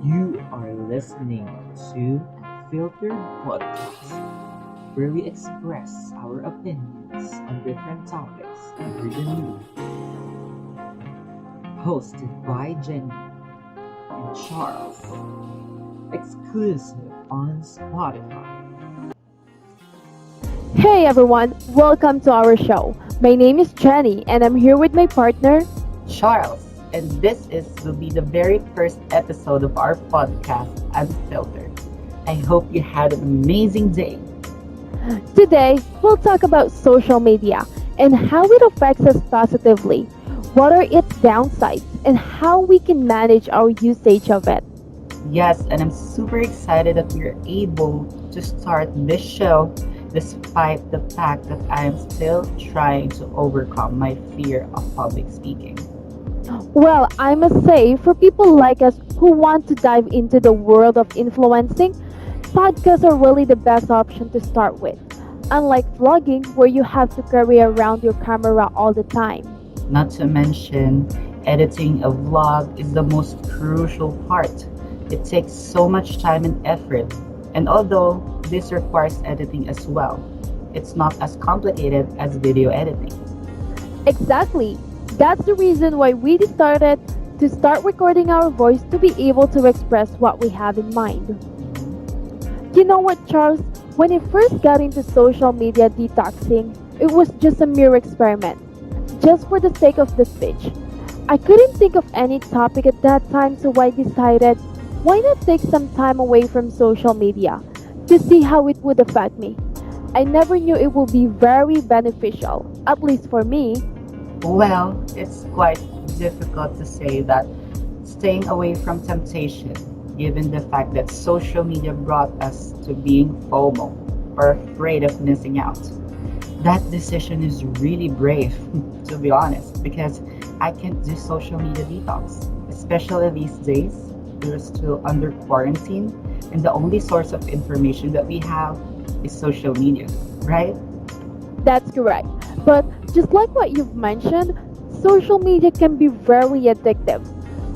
You are listening to Unfiltered Podcast, where we express our opinions on different topics every new. Hosted by Jenny and Charles. Exclusive on Spotify. Hey everyone, welcome to our show. My name is Jenny and I'm here with my partner. Charles, and will be the very first episode of our podcast, Unfiltered. I hope you had an amazing day. Today, we'll talk about social media and how it affects us positively. What are its downsides and how we can manage our usage of it. Yes, and I'm super excited that we're able to start this show despite the fact that I'm still trying to overcome my fear of public speaking. Well, I must say, for people like us who want to dive into the world of influencing, podcasts are really the best option to start with. Unlike vlogging, where you have to carry around your camera all the time. Not to mention, editing a vlog is the most crucial part. It takes so much time and effort, and although this requires editing as well, it's not as complicated as video editing. Exactly. That's the reason why we decided to start recording our voice to be able to express what we have in mind. You know what, Charles? When I first got into social media detoxing, it was just a mere experiment, just for the sake of the speech. I couldn't think of any topic at that time, so I decided, why not take some time away from social media to see how it would affect me? I never knew it would be very beneficial, at least for me. Well, it's quite difficult to say that staying away from temptation, given the fact that social media brought us to being FOMO or afraid of missing out. That decision is really brave, to be honest, because I can't do social media detox, especially these days. We're still under quarantine, and the only source of information that we have is social media, right? That's correct. But just like what you've mentioned, social media can be very addictive.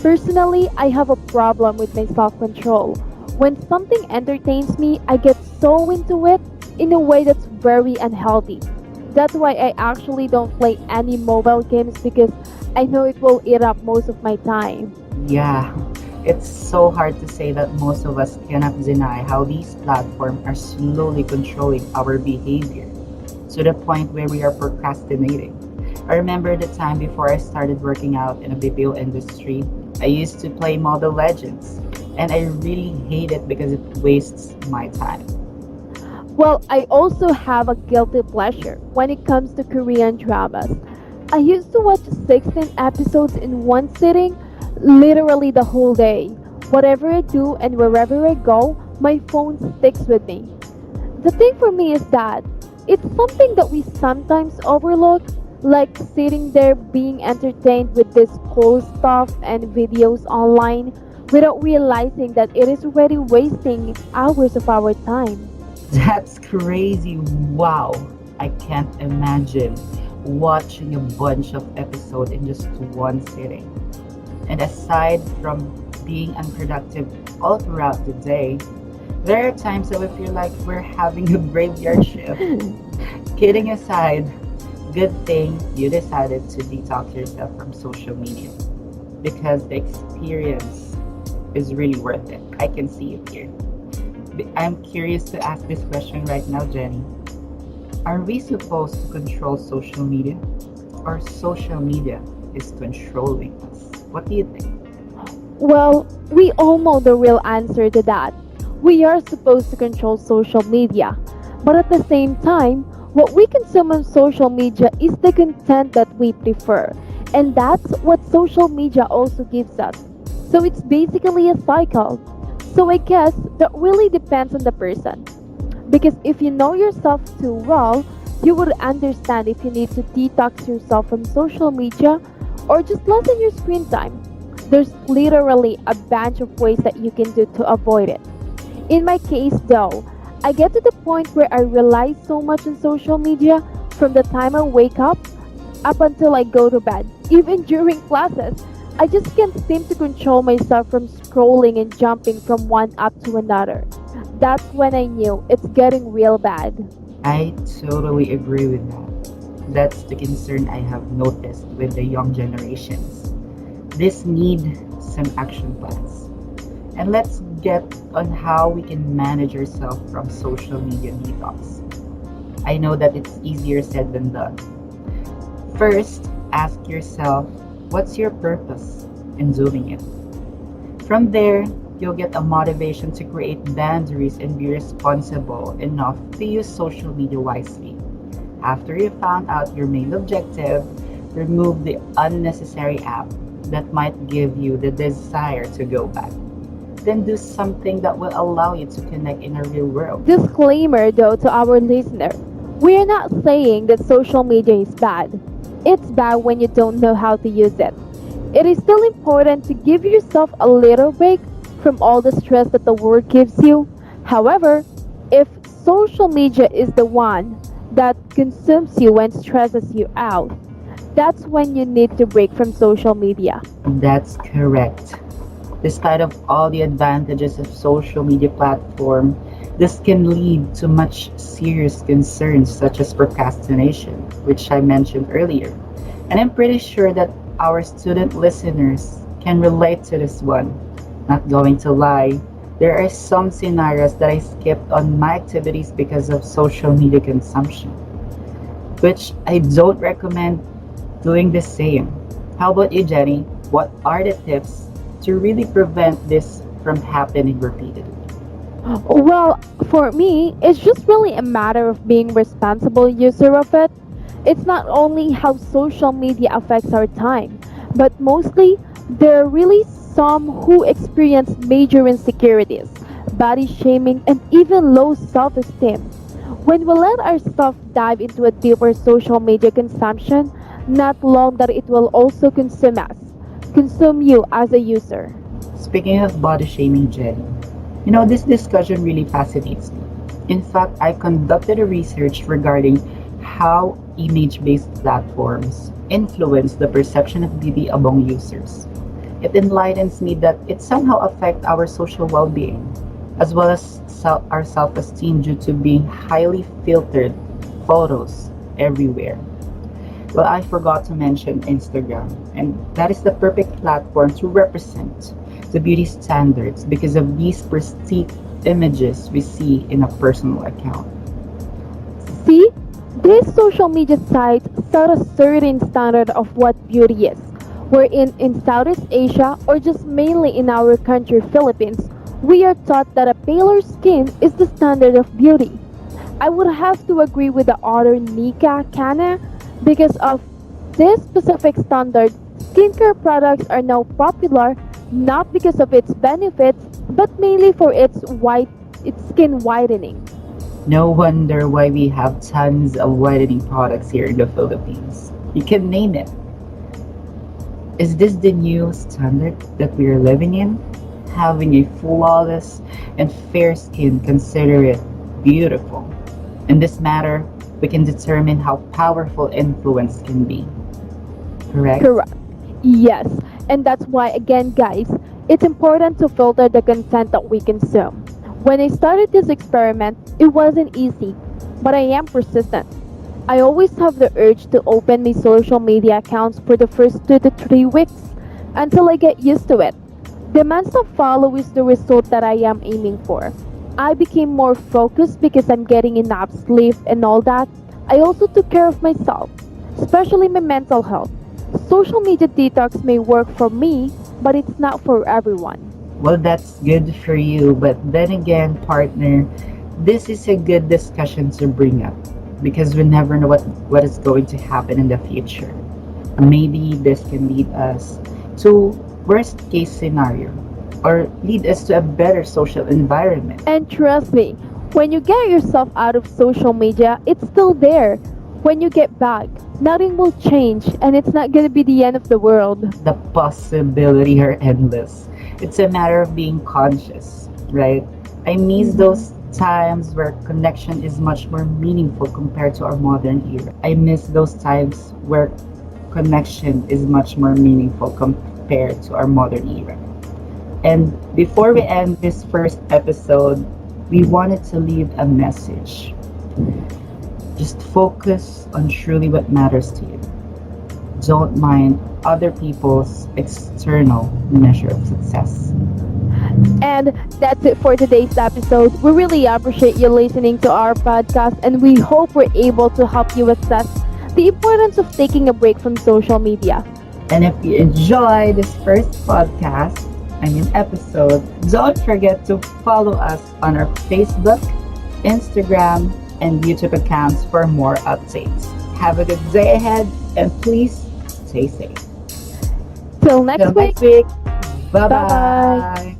Personally, I have a problem with my self control. When something entertains me, I get so into it in a way that's very unhealthy. That's why I actually don't play any mobile games because I know it will eat up most of my time. Yeah, it's so hard to say that most of us cannot deny how these platforms are slowly controlling our behavior to the point where we are procrastinating. I remember the time before I started working out in a BPO industry, I used to play Mobile Legends, and I really hate it because it wastes my time. Well, I also have a guilty pleasure when it comes to Korean dramas. I used to watch 16 episodes in one sitting, literally the whole day. Whatever I do and wherever I go, my phone sticks with me. The thing for me is that it's something that we sometimes overlook, like sitting there being entertained with this cool stuff and videos online without realizing that it is already wasting hours of our time. That's crazy. Wow. I can't imagine watching a bunch of episodes in just one sitting. And aside from being unproductive all throughout the day, there are times that we feel like we're having a graveyard shift. Kidding aside, good thing you decided to detox yourself from social media because the experience is really worth it. I can see it here. I'm curious to ask this question right now, Jenny. Are we supposed to control social media or social media is controlling us? What do you think? Well, we all know the real answer to that. We are supposed to control social media. But at the same time, what we consume on social media is the content that we prefer. And that's what social media also gives us. So it's basically a cycle. So I guess that really depends on the person. Because if you know yourself too well, you would understand if you need to detox yourself from social media or just lessen your screen time. There's literally a bunch of ways that you can do to avoid it. In my case, though, I get to the point where I rely so much on social media from the time I wake up until I go to bed, even during classes. I just can't seem to control myself from scrolling and jumping from one app to another. That's when I knew it's getting real bad. I totally agree with that. That's the concern I have noticed with the young generations. This need some action plans. And let's get on how we can manage ourselves from social media detox. I know that it's easier said than done. First, ask yourself, what's your purpose in doing it? From there, you'll get a motivation to create boundaries and be responsible enough to use social media wisely. After you found out your main objective, remove the unnecessary app that might give you the desire to go back. Then do something that will allow you to connect in a real world. Disclaimer though to our listener, we are not saying that social media is bad. It's bad when you don't know how to use it. It is still important to give yourself a little break from all the stress that the world gives you. However, if social media is the one that consumes you and stresses you out, that's when you need to break from social media. That's correct. Despite of all the advantages of social media platform, this can lead to much serious concerns such as procrastination, which I mentioned earlier. And I'm pretty sure that our student listeners can relate to this one. Not going to lie, there are some scenarios that I skipped on my activities because of social media consumption, which I don't recommend doing the same. How about you, Jenny? What are the tips to really prevent this from happening repeatedly? Well, for me, it's just really a matter of being responsible user of it. It's not only how social media affects our time, but mostly there are really some who experience major insecurities, body shaming, and even low self-esteem. When we let ourselves dive into a deeper social media consumption, not long that it will also consume you as a user. Speaking of body shaming, Jenny, this discussion really fascinates me. In fact, I conducted a research regarding how image-based platforms influence the perception of beauty among users. It enlightens me that it somehow affects our social well-being, as well as our self-esteem due to being highly filtered photos everywhere. Well, I forgot to mention Instagram, and that is the perfect platform to represent the beauty standards because of these prestige images we see in a personal account. See, these social media sites set a certain standard of what beauty is. In Southeast Asia or just mainly in our country, Philippines, we are taught that a paler skin is the standard of beauty. I would have to agree with the author Nika Kana because of this specific standard. Skincare products are now popular not because of its benefits, but mainly for its skin whitening. No wonder why we have tons of whitening products here in the Philippines. You can name it. Is this the new standard that we are living in? Having a flawless and fair skin, consider it beautiful. In this matter, we can determine how powerful influence can be. Correct? Correct. Yes, and that's why, again, guys, it's important to filter the content that we consume. When I started this experiment, it wasn't easy, but I am persistent. I always have the urge to open my social media accounts for the first 2 to 3 weeks until I get used to it. The months of follow is the result that I am aiming for. I became more focused because I'm getting enough sleep and all that. I also took care of myself, especially my mental health. Social media detox may work for me, but it's not for everyone. Well, that's good for you, but then again, partner, this is a good discussion to bring up because we never know what is going to happen in the future. Maybe this can lead us to worst case scenario or lead us to a better social environment. And trust me, when you get yourself out of social media, it's still there. When you get back, nothing will change and it's not going to be the end of the world. The possibility are endless. It's a matter of being conscious, right? I miss those times where connection is much more meaningful compared to our modern era. I miss those times where connection is much more meaningful compared to our modern era. And before we end this first episode, we wanted to leave a message. Just focus on truly what matters to you. Don't mind other people's external measure of success. And that's it for today's episode. We really appreciate you listening to our podcast, and we hope we're able to help you assess the importance of taking a break from social media. And if you enjoy this first episode, don't forget to follow us on our Facebook, Instagram, and YouTube accounts for more updates. Have a good day ahead, and please stay safe. Till next Till week. next week. Bye Bye bye. bye.